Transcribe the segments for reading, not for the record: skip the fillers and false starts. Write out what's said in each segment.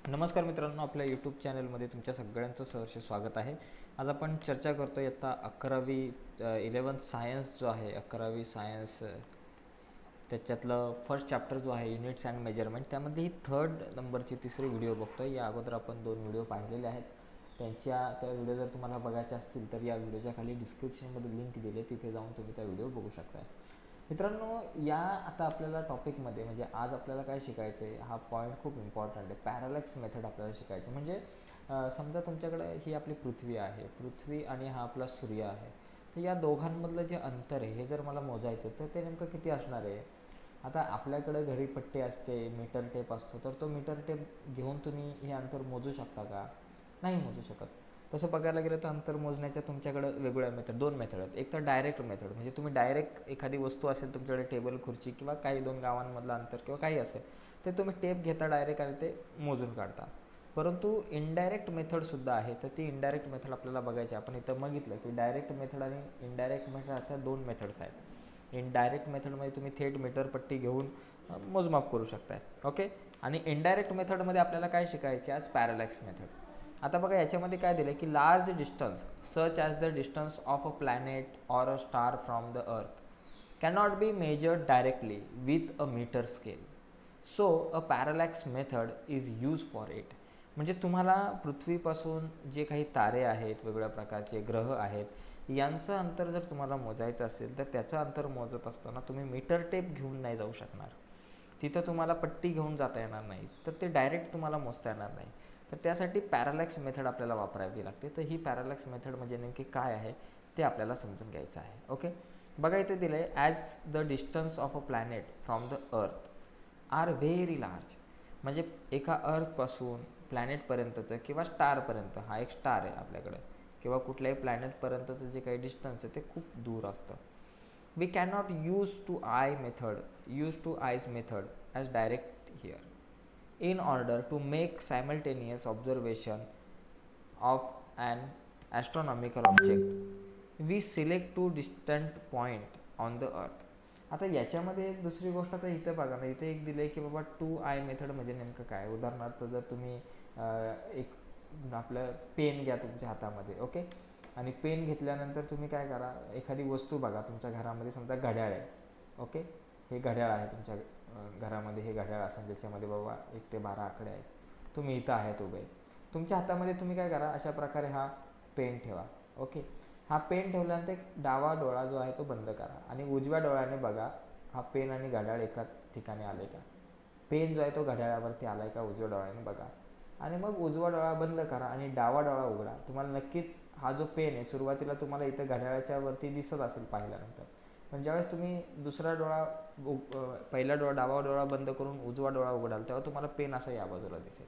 नमस्कार मित्रांनो, आपल्या यूट्यूब चॅनलमध्ये तुमच्या सगळ्यांचं सहर्ष स्वागत आहे. आज आपण चर्चा करतो इयत्ता 11वी 11th सायन्स जो आहे 11वी सायन्स त्याच्यातलं फर्स्ट चॅप्टर जो आहे युनिट्स अँड मेजरमेंट, त्यामध्ये ही थर्ड नंबरची तिसरी व्हिडिओ बघतो आहे. या अगोदर आपण 2 व्हिडिओ पाहिलेले आहेत. त्या व्हिडिओ जर तुम्हाला बघायचे असतील तर या व्हिडिओच्या खाली डिस्क्रिप्शनमध्ये लिंक दिली आहे, तिथे जाऊन तुम्ही त्या व्हिडिओ बघू शकता. मित्रांनो, या आता आपल्याला टॉपिकमध्ये म्हणजे आज आपल्याला काय शिकायचं आहे, हा पॉईंट खूप इम्पॉर्टंट आहे. पॅरालॅक्स मेथड आपल्याला शिकायचं म्हणजे समजा तुमच्याकडे ही आपली पृथ्वी आहे, पृथ्वी आणि हा आपला सूर्य आहे. तर या दोघांमधलं जे अंतर आहे हे जर मला मोजायचं तर ते नेमकं किती असणार आहे. आता आपल्याकडे घरी पट्टी असते, मीटर टेप असतो, तर तो मीटर टेप घेऊन तुम्ही हे अंतर मोजू शकता का? नाही मोजू शकत. तसं बघायला गेलं तर अंतर मोजण्याच्या तुमच्याकडे वेगवेगळ्या मेथड 2 मेथड आहेत. एक तर डायरेक्ट मेथड, म्हणजे तुम्ही डायरेक्ट एखादी वस्तू असेल तुमच्याकडे, टेबल, खुर्ची किंवा काही 2 गावांमधलं अंतर किंवा काही असेल, ते तुम्ही टेप घेता डायरेक्ट आणि ते मोजून काढता. परंतु इनडायरेक्ट मेथडसुद्धा आहे, तर ती इनडायरेक्ट मेथड आपल्याला बघायची. आपण इथं बघितलं की डायरेक्ट मेथड आणि इनडायरेक्ट मेथड अशा 2 मेथड्स आहेत. इनडायरेक्ट मेथडमध्ये तुम्ही थेट मीटर पट्टी घेऊन मोजमाप करू शकताय. ओके. आणि इनडायरेक्ट मेथडमध्ये आपल्याला काय शिकायचे आज? Parallax method. आता बघा याच्यामध्ये काय दिलं की large distance such as the distance of a planet or a star from the earth cannot be measured directly with a metre scale, so a parallax method is use for it. म्हणजे तुम्हाला पृथ्वीपासून जे काही तारे आहेत, वेगवेगळ्या प्रकारचे ग्रह आहेत, यांचं अंतर जर तुम्हाला मोजायचं असेल तर त्याचं अंतर मोजत असताना तुम्ही मीटर टेप घेऊन नाही जाऊ शकणार. तिथं तुम्हाला पट्टी घेऊन जाता येणार नाही, तर ते डायरेक्ट तुम्हाला मोजता येणार नाही. तर त्यासाठी पॅरालॅक्स मेथड आपल्याला वापरावी लागते. तर ही पॅरालॅक्स मेथड म्हणजे नेमकी काय आहे ते आपल्याला समजून घ्यायचं आहे. ओके. बघा इथे दिलं आहे as the distance of a planet from the earth are very large. म्हणजे एका अर्थपासून प्लॅनेटपर्यंतचं किंवा स्टारपर्यंत, हा एक स्टार आहे आपल्याकडं, किंवा कुठल्याही प्लॅनेटपर्यंतचं जे काही डिस्टन्स आहे ते खूप दूर असतं. We cannot use to eyes method as direct here. In order to make simultaneous observation of an astronomical object, we select two distant point on the earth. आता याच्यामध्ये एक दुसरी गोष्ट, आता इथे बघा ना, इथे एक दिलं आहे की बाबा 2 आय मेथड म्हणजे नेमकं काय. उदाहरणार्थ जर तुम्ही एक आपलं पेन घ्या तुमच्या हातामध्ये. ओके. आणि पेन घेतल्यानंतर तुम्ही काय करा, एखादी वस्तू बघा तुमच्या घरामध्ये, समजा घड्याळ आहे. ओके. हे घड्याळ आहे तुमच्या घरामध्ये, हे घड्याळ असेल ज्याच्यामध्ये बाबा 1 ते 12 आकडे आहेत. तुम्ही इथं आहेत उभे, तुमच्या हातामध्ये तुम्ही काय करा, अशा प्रकारे हा पेन ठेवा. ओके. हा पेन ठेवल्यानंतर एक डावा डोळा जो आहे तो बंद करा आणि उजव्या डोळ्याने बघा हा पेन आणि घड्याळ एकाच ठिकाणी आले का. पेन जो आहे तो घड्याळावरती आला आहे का, उजव्या डोळ्याने बघा. आणि मग उजवा डोळा बंद करा आणि डावा डोळा उघडा. तुम्हाला नक्कीच हा जो पेन आहे सुरुवातीला तुम्हाला इथं घड्याळाच्या वरती दिसत असेल पाहिल्यानंतर, पण ज्यावेळेस तुम्ही दुसरा डोळा पहिला डोळा डावा डोळा बंद करून उजवा डोळा उघडाल तेव्हा तुम्हाला पेन असा या बाजूला दिसेल.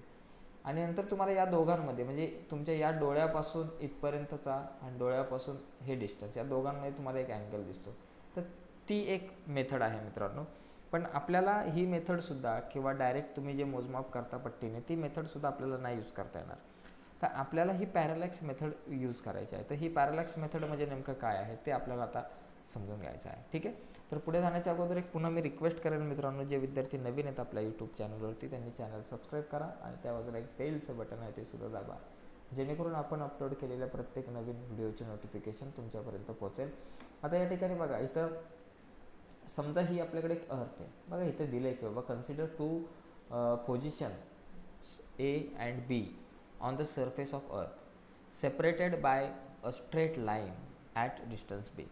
आणि नंतर तुम्हाला या दोघांमध्ये म्हणजे तुमच्या या डोळ्यापासून इथपर्यंतचा आणि डोळ्यापासून हे डिस्टन्स, या दोघांमध्ये तुम्हाला एक अँगल दिसतो. तर ती एक मेथड आहे मित्रांनो. पण आपल्याला ही मेथडसुद्धा किंवा डायरेक्ट तुम्ही जे मोजमाप करता पट्टीने, ती मेथडसुद्धा आपल्याला नाही यूज करता येणार. तर आपल्याला ही पॅरालॅक्स मेथड यूज करायची आहे. तर ही पॅरालॅक्स मेथड म्हणजे नेमकं काय आहे ते आपल्याला आता समजून घ्यायचं आहे. ठीक आहे. तर पुढे जाण्याच्या अगोदर एक पुन्हा मी रिक्वेस्ट करेन मित्रांनो, जे विद्यार्थी नवीन आहेत आपल्या यूट्यूब चॅनलवरती, त्यांनी चॅनल सबस्क्राईब करा आणि त्या बाजूला एक बेलचं बटन आहे ते सुद्धा दाबा, जेणेकरून आपण अपलोड केलेल्या प्रत्येक नवीन व्हिडिओचे नोटिफिकेशन तुमच्यापर्यंत पोहोचेल. आता या ठिकाणी बघा, इथं समजा ही आपल्याकडे एक अर्थ आहे. बघा इथं दिलं आहे की बाबा consider 2 position A and B on the surface of earth separated by a straight line at distance B.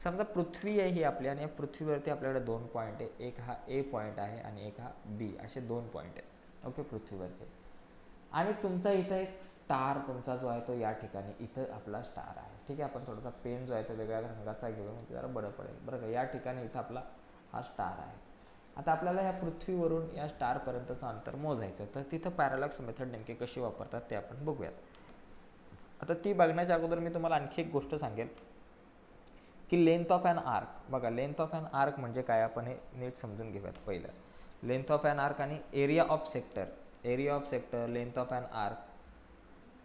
समजा पृथ्वी आहे ही आपली आणि या पृथ्वीवरती आपल्याकडे 2 पॉईंट आहे. एक हा A पॉईंट आहे आणि एक हा B, असे 2 पॉईंट आहेत. ओके. पृथ्वीवरचे. आणि तुमचा इथं एक स्टार तुमचा जो आहे तो या ठिकाणी इथं आपला स्टार आहे. ठीक आहे. आपण थोडासा पेन जो आहे तो वेगळ्या रंगाचा घेऊन म्हणजे जरा बरं पडेल बरं का. या ठिकाणी इथं आपला हा स्टार आहे. आता आपल्याला ह्या पृथ्वीवरून या स्टारपर्यंतचं अंतर मोजायचं, तर तिथं पॅरालॅक्स मेथड नेमकी कशी वापरतात ते आपण बघूयात. आता ती बघण्याच्या अगोदर मी तुम्हाला आणखी एक गोष्ट सांगेल की लेंथ ऑफ ॲन आर्क. बघा लेंथ ऑफ ॲन आर्क म्हणजे काय, आपण हे नीट समजून घेऊयात. पहिलं लेंथ ऑफ ॲन आर्क आणि area of sector. Area of sector, length of an arc,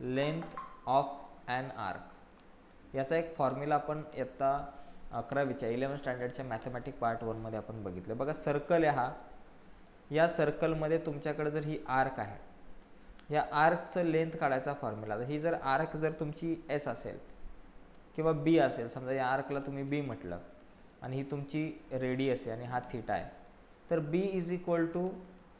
length of an arc याचा एक फॉर्म्युला आपण इयत्ता 11वीच्या 11th स्टँडर्डच्या मॅथमॅटिक पार्ट 1मध्ये आपण बघितलं. बघा सर्कल आहे हा, या सर्कलमध्ये तुमच्याकडे जर ही आर्क आहे या आर्कचं लेंथ काढायचा फॉर्म्युला. ही जर आर्क जर तुमची एस असेल किंवा बी असेल, समजा या आर्कला तुम्ही बी म्हटलं आणि ही तुमची रेडियस आहे आणि हा थीटा आहे, तर B is equal to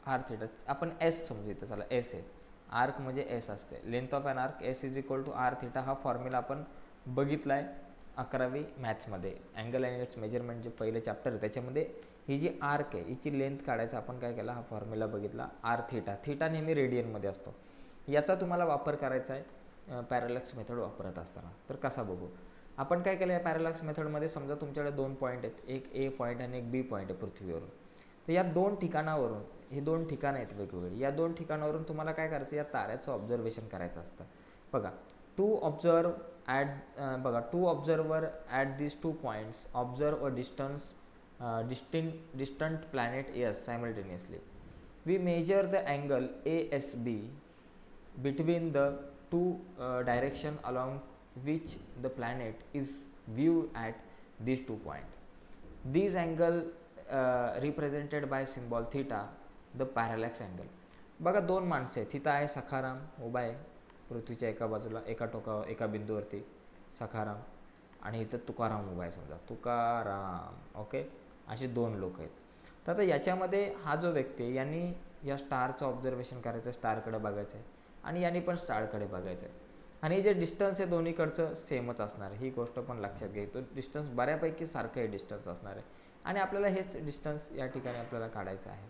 R theta. आपण एस समजू इथं, चला एस आहे, आर्क म्हणजे एस असते, length of an arc S is equal to R theta. हा फॉर्म्युला आपण बघितला आहे 11वी मॅथ्समध्ये. अँगल अँड इट्स मेजरमेंट जे पहिलं चॅप्टर आहे त्याच्यामध्ये ही जी आर्क आहे हिची लेंथ काढायचा आपण काय केला, हा फॉर्म्युला बघितला आर थीटा. थीटा नेहमी रेडियनमध्ये असतो. याचा तुम्हाला वापर करायचा आहे पॅरलॅक्स मेथड वापरत असताना. तर कसा बघू आपण. काय केलं या पॅरलॅक्स मेथडमध्ये, समजा तुमच्याकडे 2 पॉईंट आहेत, एक ए पॉईंट आणि एक बी पॉईंट आहे पृथ्वीवरून. तर या 2 ठिकाणावरून, हे 2 ठिकाणं आहेत वेगवेगळी, या 2 ठिकाणावरून तुम्हाला काय करायचं, या ताऱ्याचं ऑब्झर्वेशन करायचं असतं. बघा two observer at this 2 points observe a distant planet S simultaneously. We measure the angle ASB between the two direction along which the planet is viewed at these 2 points. These angle represented by symbol theta, the parallax angle. बघा 2 माणसं आहेत, तिथं आहे सखाराम उभा आहे पृथ्वीच्या एका बाजूला, एका बिंदूवरती सखाराम, आणि इथं तुकाराम उभा आहे, समजा तुकाराम. ओके, असे 2 लोक आहेत. तर आता याच्यामध्ये हा जो व्यक्ती आहे यांनी या स्टारचं ऑब्झर्वेशन करायचं, स्टारकडे बघायचं आहे, आणि यांनी पण स्टारकडे बघायचं आहे. आणि जे डिस्टन्स आहे दोन्हीकडचं सेमच असणार आहे, ही गोष्ट पण लक्षात घ्या. तो डिस्टन्स बऱ्यापैकी सारखं हे डिस्टन्स असणार आहे, आणि आपल्याला हेच डिस्टन्स या ठिकाणी आपल्याला काढायचं आहे,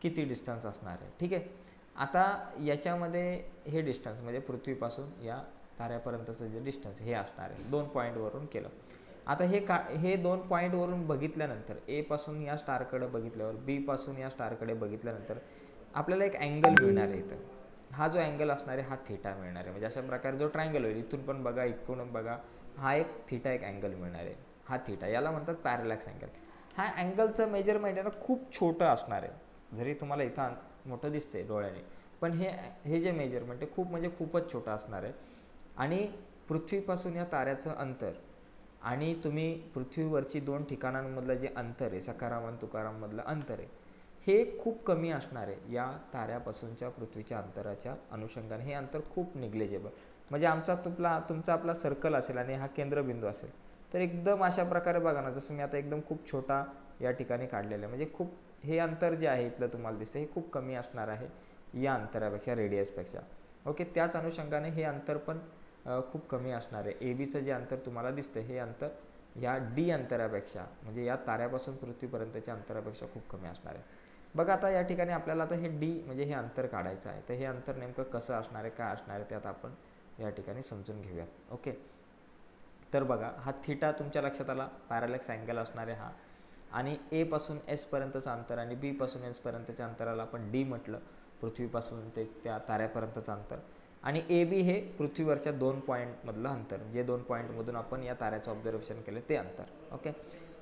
किती डिस्टन्स असणार आहे. ठीक आहे. आता याच्यामध्ये हे डिस्टन्स म्हणजे पृथ्वीपासून या ताऱ्यापर्यंतचं जे डिस्टन्स हे असणार आहे, 2 पॉईंटवरून केलं. आता हे 2 पॉईंटवरून बघितल्यानंतर, ए पासून या स्टारकडे बघितल्यावर, बी पासून या स्टारकडे बघितल्यानंतर आपल्याला एक अँगल मिळणार आहे. इथं हा जो अँगल असणार आहे हा थीटा मिळणार आहे. म्हणजे अशा प्रकारे जो ट्रायंगल होईल, इथून पण बघा इकडून बघा, हा एक थीटा एक अँगल मिळणार आहे, हा थीटा, याला म्हणतात पॅरलॅक्स अँगल. हा अँगलचं मेजरमेंट आहे ना खूप छोटं असणार आहे, जरी तुम्हाला इथं मोठं दिसते डोळ्याने, पण हे जे मेजरमेंट आहे खूप म्हणजे खूपच छोटं असणार आहे. आणि पृथ्वीपासून या ताऱ्याचं अंतर आणि तुम्ही पृथ्वीवरची 2 ठिकाणांमधलं जे अंतर आहे, सखाराम आणि तुकाराममधलं अंतर आहे, हे खूप कमी असणार आहे. या ताऱ्यापासूनच्या पृथ्वीच्या अंतराच्या अनुषंगाने हे अंतर खूप निग्लेजेबल. म्हणजे तुमचा आपला सर्कल असेल आणि हा केंद्रबिंदू असेल, तर एकदम अशा प्रकारे बघा ना, जसं मी आता एकदम खूप छोटा या ठिकाणी काढलेलं आहे, म्हणजे खूप हे अंतर जे आहे इथलं तुम्हाला दिसतं हे खूप कमी असणार आहे या अंतरापेक्षा, रेडियसपेक्षा. ओके, त्याच अनुषंगाने हे अंतर पण खूप कमी असणार आहे. ए बीचं जे अंतर तुम्हाला दिसतं हे अंतर या डी अंतरापेक्षा, म्हणजे या ताऱ्यापासून पृथ्वीपर्यंतच्या अंतरापेक्षा खूप कमी असणार आहे. बघा आता या ठिकाणी आपल्याला आता हे डी म्हणजे हे अंतर काढायचं आहे. तर हे अंतर नेमकं कसं असणार आहे, काय असणार आहे, ते आता आपण या ठिकाणी समजून घेऊयात. ओके, तर बघा हा थीटा तुमच्या लक्षात आला, पॅरलॅक्स अँगल असणार आहे हा. आणि ए पासून एस पर्यंतचं अंतर आणि बी पासून एस पर्यंतच्या अंतराला आपण डी म्हटलं, पृथ्वीपासून ते त्या ताऱ्यापर्यंतचं अंतर. आणि ए बी हे पृथ्वीवरच्या 2 पॉईंटमधलं अंतर, जे 2 पॉईंटमधून आपण या ताऱ्याचं ऑब्झर्वेशन केलं ते अंतर. ओके,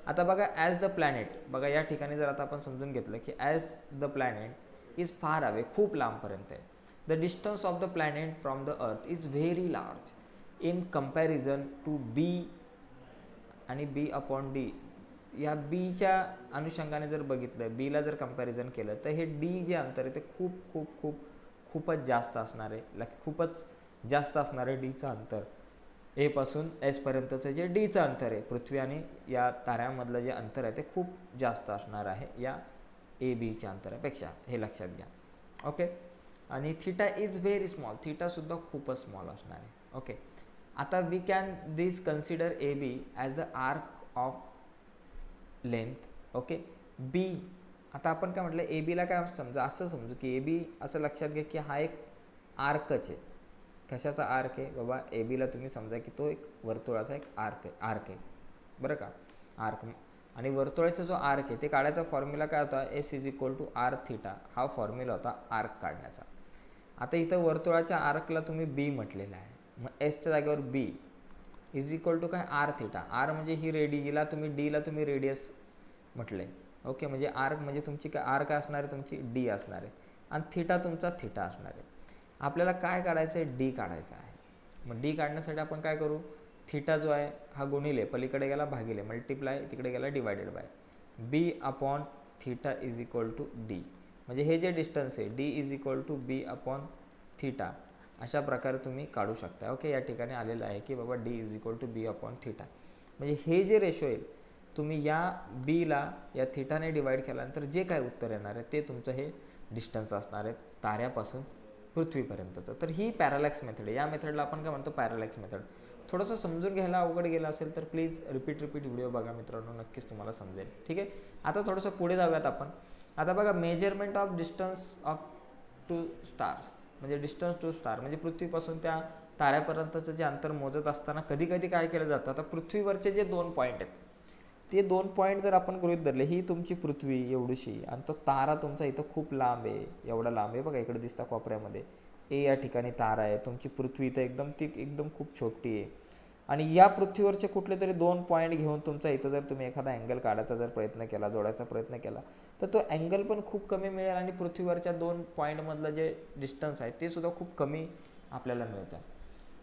आता बघा ॲज द प्लॅनेट, बघा या ठिकाणी जर आता आपण समजून घेतलं की as the planet is far away, खूप लांबपर्यंत आहे. The distance of the planet from the earth is very large in comparison to B आणि बी अपॉन डी. या बीच्या अनुषंगाने जर बघितलं, बीला जर कम्पॅरिझन केलं, तर हे डी जे अंतर आहे ते खूपच जास्त असणार आहे, खूपच जास्त असणार आहे डीचं अंतर. ए पासून एस पर्यंतचं जे डीचं अंतर आहे पृथ्वी आणि या ताऱ्यामधलं जे अंतर आहे ते खूप जास्त असणार आहे या ए बीच्या अंतरापेक्षा, हे लक्षात घ्या. ओके, आणि थीटा इज व्हेरी स्मॉल, थीटासुद्धा खूपच स्मॉल असणार आहे. ओके, आता we can this consider A B as the arc of length. Okay, B, आता आपण काय म्हटलं, ए बीला काय समजा, असं समजू की ए बी असं लक्षात घ्या की हा एक आर्कच आहे. कशाचा आर्क आहे बाबा, ए बीला तुम्ही समजा की तो एक वर्तुळाचा एक आर्क आहे बरं का, आर्क. आणि वर्तुळाचा जो आर्क आहे ते काढायचा फॉर्म्युला काय होता, s is equal to R theta, हा फॉर्म्युला होता आर्क काढण्याचा. आता इथं वर्तुळाच्या आर्कला तुम्ही बी म्हटलेला आहे, मग एसच्या जागेवर बी इज इक्वल टू काय, आर थीटा. आर म्हणजे ही डीला तुम्ही रेडियस म्हटले. ओके, म्हणजे आर्क म्हणजे तुमची काय, आर काय असणार आहे तुमची, डी असणार आहे, आणि थीटा तुमचा थीटा असणार आहे. आपल्याला काय काढायचं आहे, डी काढायचं आहे. मग डी काढण्यासाठी आपण काय करू, थीटा जो आहे हा गुणिले, पलीकडे गेला भागिले, मल्टिप्लाय तिकडे गेला divided by b upon theta is equal to d. म्हणजे हे जे डिस्टन्स आहे d is equal to b upon theta अशा प्रकारे तुम्ही काढू शकता. ओके, या ठिकाणी आलेलं आहे की बाबा d is equal to b upon theta. म्हणजे हे जे रेशो येईल तुम्ही या बीला या थीटाने डिवाईड केल्यानंतर जे काय उत्तर येणार आहे ते तुमचं हे डिस्टन्स असणार आहे ताऱ्यापासून पृथ्वीपर्यंतचं. तर ही पॅरालॅक्स मेथड आहे. या मेथडला आपण काय म्हणतो, पॅरालॅक्स मेथड. थोडंसं समजून घ्यायला अवघड गेलं असेल तर प्लीज रिपीट व्हिडिओ बघा मित्रांनो, नक्कीच तुम्हाला समजेल. ठीक आहे, आता थोडंसं पुढे जाऊयात आपण. आता बघा, measurement of distance of two stars, म्हणजे डिस्टन्स टू स्टार म्हणजे पृथ्वीपासून त्या ताऱ्यापर्यंतचं जे अंतर मोजत असताना कधी कधी काय केलं जातं, आता पृथ्वीवरचे जे 2 पॉईंट आहेत ते 2 पॉईंट जर आपण गृहीत धरले, ही तुमची पृथ्वी एवढीशी आणि तो तारा तुमचा इथं खूप लांब आहे, एवढा लांब आहे बघा, इकडे दिसता कोपऱ्यामध्ये ए या ठिकाणी तारा आहे, तुमची पृथ्वी इथं एकदम खूप छोटी आहे. आणि या पृथ्वीवरचे कुठले तरी 2 पॉईंट घेऊन तुमचा इथं जर तुम्ही एखादा अँगल काढायचा जर प्रयत्न केला, जोडायचा प्रयत्न केला, तर तो अँगल पण खूप कमी मिळेल आणि पृथ्वीवरच्या 2 पॉईंटमधलं जे डिस्टन्स आहे ते सुद्धा खूप कमी आपल्याला मिळतं.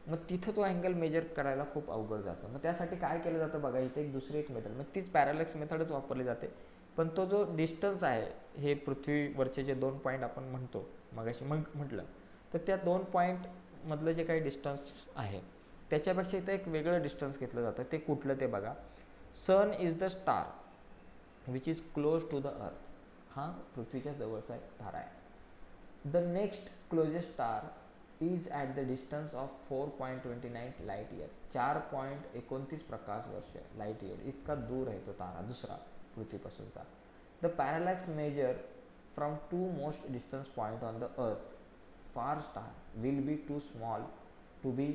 मग तिथं तो अँगल मेजर करायला खूप अवघड जातं. मग त्यासाठी काय केलं जातं बघा, इथे दुसरी एक मेथड, मग तीच पॅरालॅक्स मेथडच वापरली जाते. पण तो जो डिस्टन्स आहे, हे पृथ्वीवरचे जे 2 पॉईंट आपण म्हणतो मगाशी म्हटलं, तर त्या 2 पॉईंटमधलं जे काही डिस्टन्स आहे त्याच्यापेक्षा इथं एक वेगळं डिस्टन्स घेतलं जातं. ते कुठलं ते बघा, sun is the star which is close to the earth. हा पृथ्वीच्या जवळचा एक तारा आहे. The next closest star is at the distance of 4.29 light year. 4.29 प्रकाश वर्ष, लाईट इयर इतका दूर आहे तो तारा दुसरा पृथ्वीपासूनचा. The parallax measure from 2 most distance point on the earth. Far star will be too small to be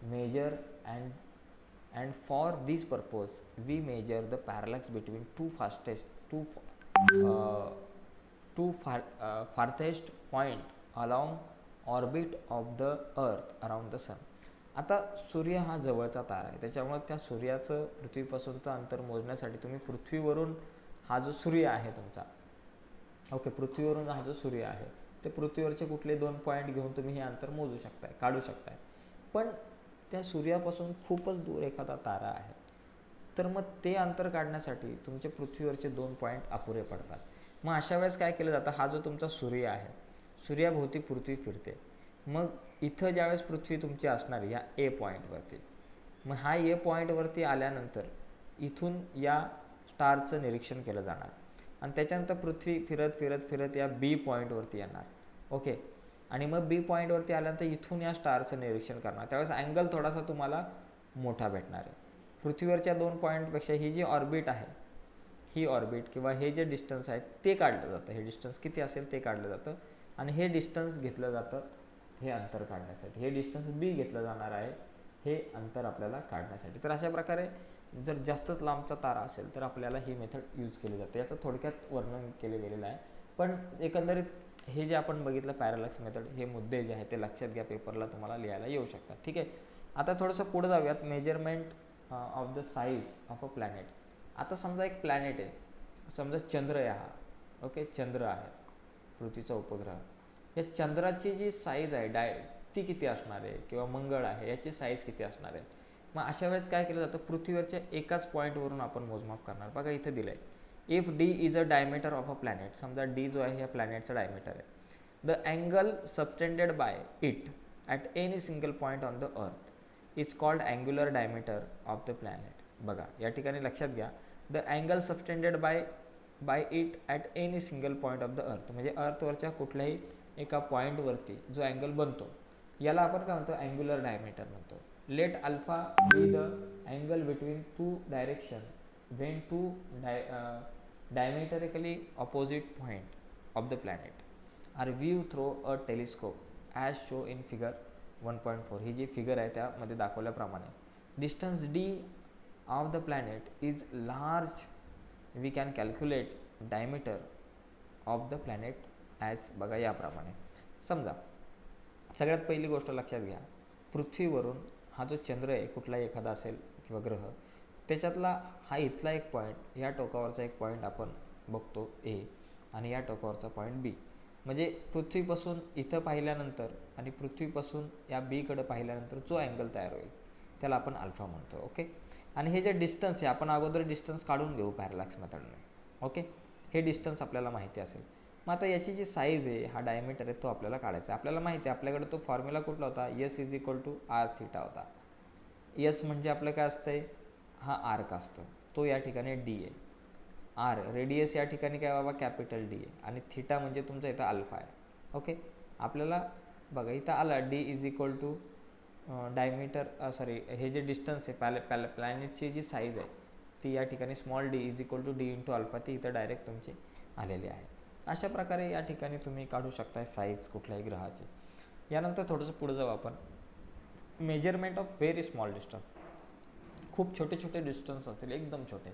measure and for this purpose we measure the parallax between farthest point along orbit of the earth around the sun. आता सूर्य हा जवळचा तारा आहे, त्याच्यामुळे त्या सूर्याचं पृथ्वीपासूनचं अंतर मोजण्यासाठी तुम्ही पृथ्वीवरून हा जो सूर्य आहे तुमचा, ओके, पृथ्वीवरून हा जो सूर्य आहे ते पृथ्वीवरचे कुठले 2 पॉईंट घेऊन तुम्ही हे अंतर मोजू शकताय, काढू शकताय. पण त्या सूर्यापासून खूपच दूर एखादा तारा आहे, तर मग ते अंतर काढण्यासाठी तुमच्या पृथ्वीवरचे 2 पॉईंट अपुरे पडतात. मग अशा वेळेस काय केलं जातं, हा जो तुमचा सूर्य आहे, सूर्याभोवती पृथ्वी फिरते. मग इथं ज्यावेळेस पृथ्वी तुमची असणार या ए पॉईंटवरती, मग हा ए पॉईंटवरती आल्यानंतर इथून या स्टारचं निरीक्षण केलं जाणार आणि त्याच्यानंतर पृथ्वी फिरत फिरत फिरत या बी पॉईंटवरती येणार. ओके, आणि मग बी पॉईंटवरती आल्यानंतर इथून या स्टारचं निरीक्षण करणार. त्यावेळेस अँगल थोडासा तुम्हाला मोठा भेटणार आहे. पृथ्वीवरच्या 2 पॉईंटपेक्षा ही जी ऑर्बिट आहे, ही ऑर्बिट किंवा हे जे डिस्टन्स आहे ते काढलं जातं. हे डिस्टन्स किती असेल ते काढलं जातं आणि हे डिस्टन्स घेतलं जातं हे अंतर काढण्यासाठी. हे डिस्टन्स बी घेतलं जाणार आहे हे अंतर आपल्याला काढण्यासाठी. तर अशा प्रकारे जर जास्तच लांबचा तारा असेल तर आपल्याला ही मेथड यूज केली जाते. याचं थोडक्यात वर्णन केलं गेलेलं आहे. पण एकंदरीत हे जे आपण बघितलं पॅरालॅक्स मेथड, हे मुद्दे जे आहेत ते लक्षात घ्या, पेपरला तुम्हाला लिहायला येऊ शकतात. ठीक आहे, आता थोडंसं पुढे जाऊयात. Measurement of the size of a planet. आता समजा एक प्लॅनेट आहे, समजा चंद्र आहे हा. ओके, चंद्र आहे पृथ्वीचा उपग्रह. या चंद्राची जी साईज आहे ती किती असणार आहे, किंवा मंगळ आहे याची साईज किती असणार आहे. मग अशा वेळेस काय केलं जातं, पृथ्वीवरच्या एकाच पॉईंटवरून आपण मोजमाप करणार. बघा इथे दिलं आहे, if D is a diameter of a planet. समजा डी जो आहे या प्लॅनेटचा डायमीटर आहे. The angle subtended bye it at any single point on the earth is called angular diameter of the planet. बघा या ठिकाणी लक्षात घ्या, the angle subtended bye it at any single point of the earth, म्हणजे अर्थवरच्या कुठल्याही एका पॉईंटवरती जो angle बनतो याला आपण काय म्हणतो, अँग्युलर डायमीटर म्हणतो. Let alpha be the angle between 2 direction when 2 diametrically opposite point of the planet are viewed through a telescope as shown in figure 1.4. ही जी फिगर आहे त्यामध्ये दाखवल्याप्रमाणे distance d of the planet is large, we can calculate diameter of the planet as बघा याप्रमाणे. समजा सगळ्यात पहिली गोष्ट लक्षात घ्या, पृथ्वीवरून हा जो चंद्र आहे कुठलाही एखादा असेल किंवा ग्रह, त्याच्यातला हा इथला एक पॉईंट, या टोकावरचा एक पॉईंट आपण बघतो ए, आणि या टोकावरचा पॉईंट बी. म्हणजे पृथ्वीपासून इथं पाहिल्यानंतर आणि पृथ्वीपासून या बीकडे पाहिल्यानंतर जो अँगल तयार होईल त्याला आपण अल्फा म्हणतो. ओके, आणि हे जे डिस्टन्स आहे आपण अगोदर डिस्टन्स काढून घेऊ पॅरालॅक्स मेथडने. ओके, हे डिस्टन्स आपल्याला माहिती असेल. मग आता याची जी साईज आहे, हा डायमीटर आहे, तो आपल्याला काढायचा आहे. आपल्याला माहिती आहे आपल्याकडे तो फॉर्म्युला कुठला होता, s is equal to r theta होता. एस म्हणजे आपलं काय असतंय, हा आर्क असतो, तो या ठिकाणी डी आहे. आर रेडियस या ठिकाणी काय बाबा, कॅपिटल डी आहे. आणि थिटा म्हणजे तुमचा इथं अल्फा आहे. ओके, आपल्याला बघा इथं आला d is equal to diameter, sorry हे जे डिस्टन्स आहे प्लॅनेटची जी साईज आहे ती या ठिकाणी small d is equal to d into alpha, ती इथं डायरेक्ट तुमची आलेली आहे. अशा प्रकारे या ठिकाणी तुम्ही काढू शकताय साईज कुठल्याही ग्रहाची. यानंतर थोडंसं पुढे जाऊ आपण. Measurement of very small distance. खूप छोटे छोटे डिस्टन्स असतील, एकदम छोटे.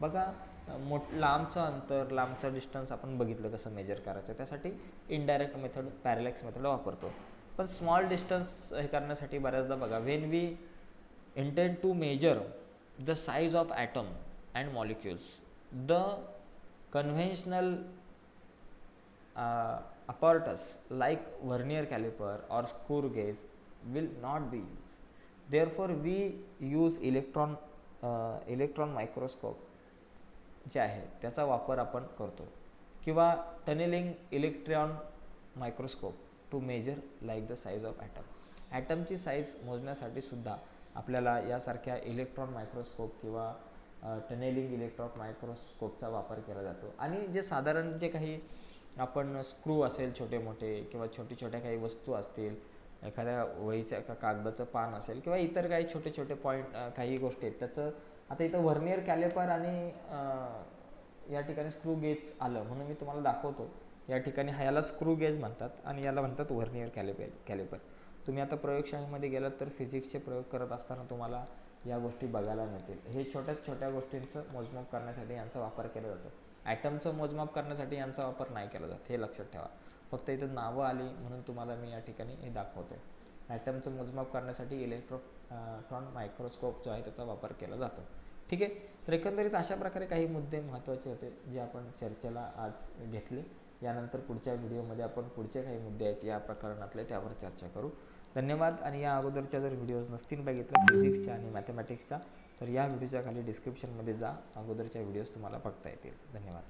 बघा लांबचं अंतर, लांबचं डिस्टन्स आपण बघितलं कसं मेजर करायचं, त्यासाठी इनडायरेक्ट मेथड, पॅरलॅक्स मेथड वापरतो. पण स्मॉल डिस्टन्स हे करण्यासाठी बऱ्याचदा बघा, when we intend to measure the size of atom and molecules, the conventional apparatus like vernier caliper or screw gauge will not be used. Therefore we use electron microscope जे आहे त्याचा वापर आपण करतो, किंवा tunneling electron microscope to measure like the size of atom. ॲटमची size मोजण्यासाठी सुद्धा आपल्याला यासारख्या इलेक्ट्रॉन मायक्रोस्कोप किंवा टनेलिंग इलेक्ट्रॉन मायक्रोस्कोपचा वापर केला जातो. आणि जे साधारण जे काही आपण स्क्रू असेल छोटे मोठे, किंवा छोटी छोट्या काही वस्तू असतील, एखाद्या वहीच्या कागदाचं पान असेल, किंवा इतर काही छोटे छोटे पॉईंट काही गोष्टी आहेत, त्याचं आता इथं व्हर्नियर कॅलिपर आणि या ठिकाणी स्क्रू गेज आलं म्हणून मी तुम्हाला दाखवतो. या ठिकाणी ह्याला स्क्रू गेज म्हणतात आणि याला म्हणतात व्हर्नियर कॅलिपर. तुम्ही आता प्रयोगशाळेमध्ये गेलात तर फिजिक्सचे प्रयोग करत असताना तुम्हाला या गोष्टी बघायला मिळतील. हे छोट्या छोट्या गोष्टींचं मोजमाप करण्यासाठी यांचा वापर केला जातो. ॲटमचं मोजमाप करण्यासाठी यांचा वापर नाही केला जात, हे लक्षात ठेवा. फक्त इथं नावं आली म्हणून तुम्हाला मी या ठिकाणी हे दाखवतो. ॲटमचं मोजमाप करण्यासाठी इलेक्ट्रॉन मायक्रोस्कोप जो आहे त्याचा वापर केला जातो. ठीक आहे, तर एकंदरीत अशा प्रकारे काही मुद्दे महत्त्वाचे होते जे आपण चर्चेला आज घेतले. यानंतर पुढच्या व्हिडिओमध्ये आपण पुढचे काही मुद्दे आहेत या प्रकरणातले त्यावर चर्चा करू. धन्यवाद. आणि या अगोदरच्या जर व्हिडिओज नसतील बघितलं फिजिक्सच्या आणि मॅथमॅटिक्सच्या, तर या व्हिडिओच्या खाली डिस्क्रिप्शनमध्ये जा, अगोदरच्या व्हिडिओज तुम्हाला बघता येतील. धन्यवाद.